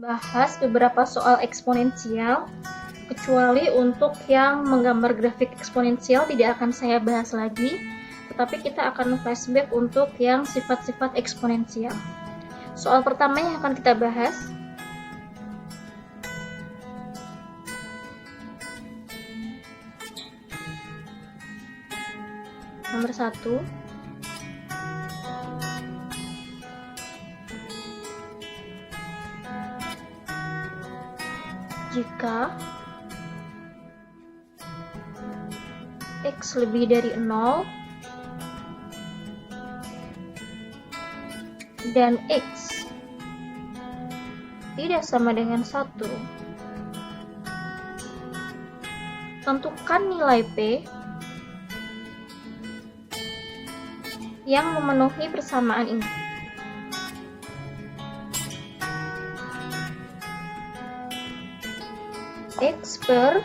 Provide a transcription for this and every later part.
bahas beberapa soal eksponensial, kecuali untuk yang menggambar grafik eksponensial tidak akan saya bahas lagi, tetapi kita akan flashback untuk yang sifat-sifat eksponensial. Soal pertama yang akan kita bahas nomor 1. Jika X lebih dari 0 dan X tidak sama dengan 1, tentukan nilai P yang memenuhi persamaan ini. X per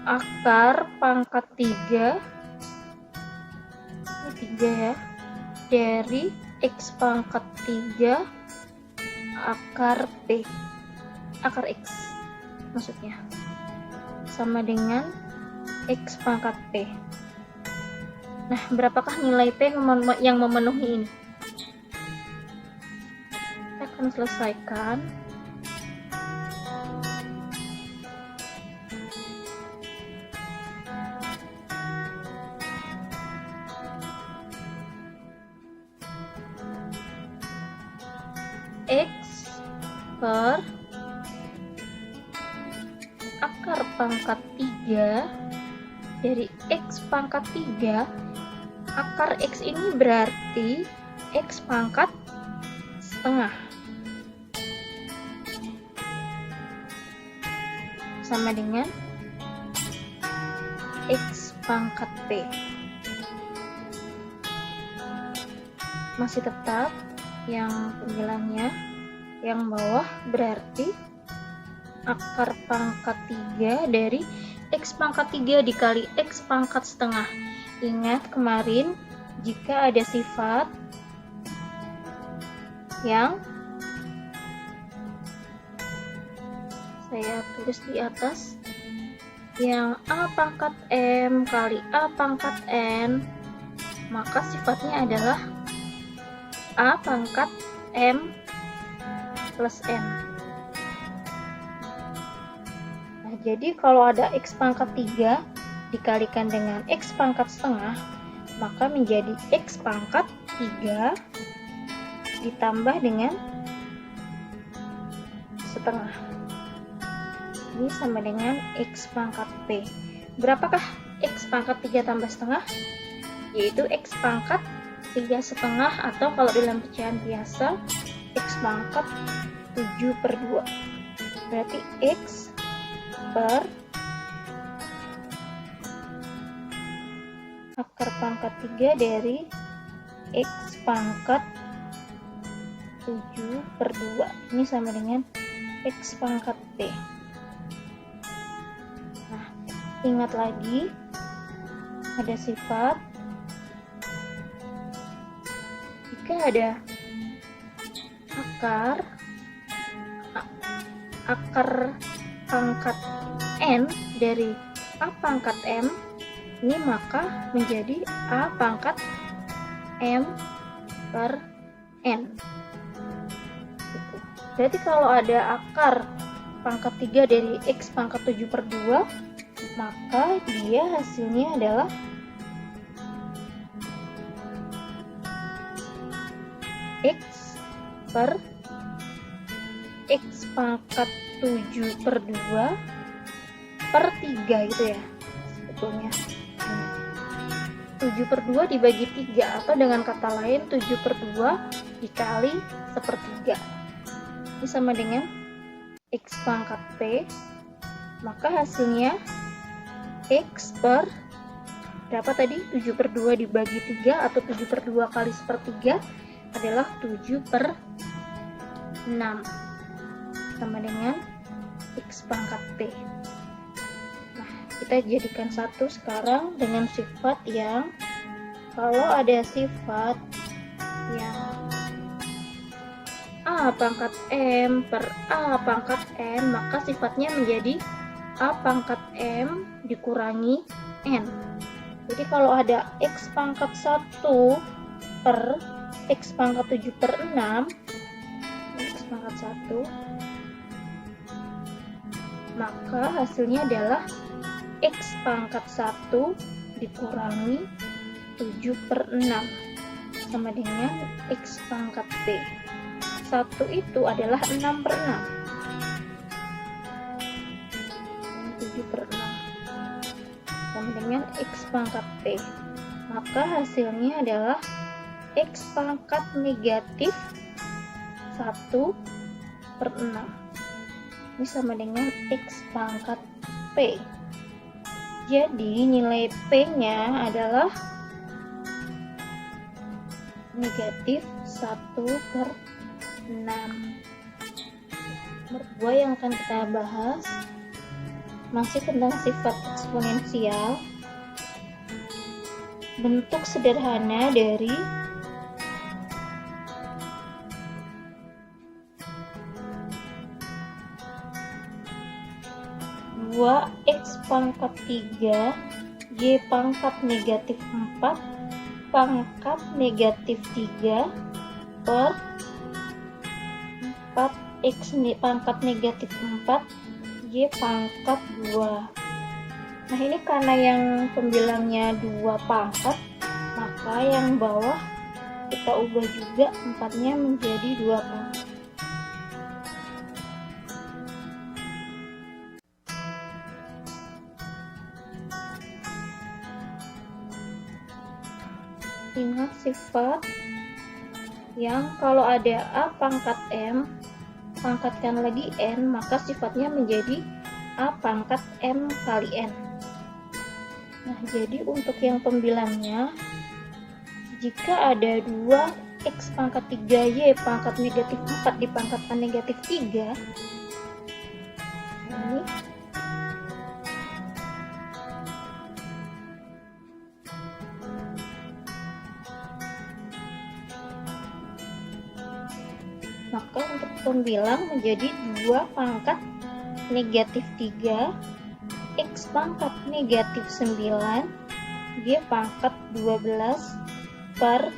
akar pangkat 3, ini 3 ya, dari X pangkat 3 akar P, akar X maksudnya, sama dengan X pangkat P. Nah, berapakah nilai P yang memenuhi ini? Kita akan selesaikan. X per akar pangkat 3 dari X pangkat 3. Akar X ini berarti X pangkat setengah, sama dengan X pangkat P. Masih tetap yang pemilahnya yang bawah berarti akar pangkat 3 dari X pangkat 3 dikali X pangkat setengah. Ingat kemarin, jika ada sifat yang saya tulis di atas, yang A pangkat M kali A pangkat N, maka sifatnya adalah A pangkat M plus N. Nah, jadi kalau ada X pangkat 3 dikalikan dengan X pangkat setengah, maka menjadi X pangkat 3 ditambah dengan setengah. Ini sama dengan X pangkat P. Berapakah X pangkat 3 tambah setengah? Yaitu X pangkat 3 setengah, atau kalau dalam pecahan biasa X pangkat 7/2. Berarti X per akar pangkat 3 dari X pangkat 7/2. Ini sama dengan X pangkat P. Nah, ingat lagi, ada sifat jika ada akar pangkat N dari A pangkat M, ini maka menjadi A pangkat M per N. Berarti kalau ada akar pangkat 3 dari X pangkat 7/2, maka dia hasilnya adalah X per X pangkat 7/2 per 3 gitu ya sebetulnya. 7/2 dibagi 3, atau dengan kata lain 7/2 dikali 1/3. Ini sama dengan X pangkat P, maka hasilnya X per berapa tadi? 7/2 dibagi 3 atau 7/2 kali 1/3 adalah 7/6, sama dengan X pangkat P. Nah, kita jadikan satu sekarang dengan sifat yang, kalau ada sifat yang A pangkat M per A pangkat N, maka sifatnya menjadi A pangkat M dikurangi N. Jadi kalau ada X pangkat 1 per X pangkat 7 per 6, X pangkat 1, maka hasilnya adalah X pangkat 1 dikurangi 7 per 6 sama dengan X pangkat P. 1 itu adalah 6 per 6. 7 per 6 sama dengan X pangkat P. Maka hasilnya adalah X pangkat negatif 1 per 6. Ini sama dengan X pangkat P. Jadi nilai P-nya adalah negatif 1 per 6. Nomor 2 yang akan kita bahas masih tentang sifat eksponensial. Bentuk sederhana dari 2x pangkat 3 y pangkat negatif 4 pangkat negatif 3 per 4x pangkat negatif 4 y pangkat 2. Nah ini karena yang pembilangnya 2 pangkat, maka yang bawah kita ubah juga 4-nya menjadi 2 pangkat. Ingat sifat yang kalau ada A pangkat M, pangkatkan lagi N, maka sifatnya menjadi A pangkat M kali N. Nah, jadi untuk yang pembilangnya, jika ada 2x pangkat 3y pangkat negatif 4 dipangkatkan negatif 3, ini maka untuk pembilang menjadi 2 pangkat negatif 3 X pangkat negatif 9 Y pangkat 12 per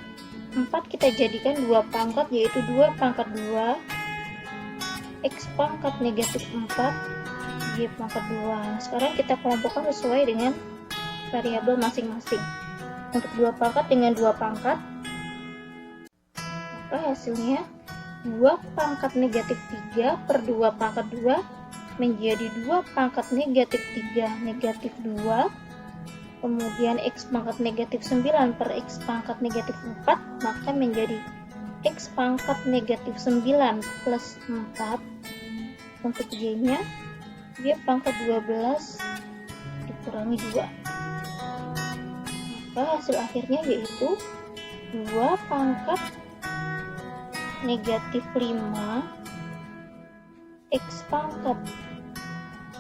4 kita jadikan 2 pangkat, yaitu 2 pangkat 2 X pangkat negatif 4 Y pangkat 2. Nah, sekarang kita kelompokkan sesuai dengan variabel masing-masing. Untuk 2 pangkat dengan 2 pangkat, maka hasilnya 2 pangkat negatif 3 per 2 pangkat 2 menjadi 2 pangkat negatif 3 negatif 2, kemudian X pangkat negatif 9 per X pangkat negatif 4, maka menjadi X pangkat negatif 9 plus 4. Untuk Y-nya, Y pangkat 12 dikurangi 2. Maka hasil akhirnya yaitu 2 pangkat negatif 5 X pangkat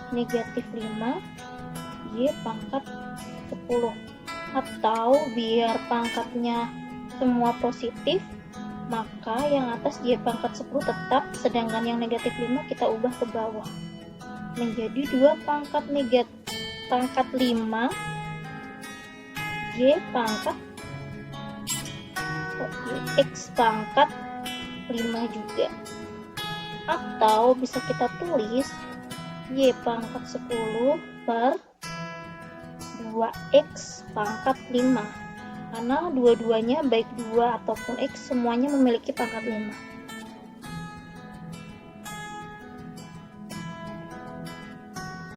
negatif 5 Y pangkat 10. Atau biar pangkatnya semua positif, maka yang atas Y pangkat 10 tetap, sedangkan yang negatif 5 kita ubah ke bawah menjadi 2 pangkat negatif pangkat 5 Y pangkat X pangkat 5 juga. Atau bisa kita tulis Y pangkat 10 per 2X pangkat 5, karena dua-duanya baik 2 ataupun X semuanya memiliki pangkat 5.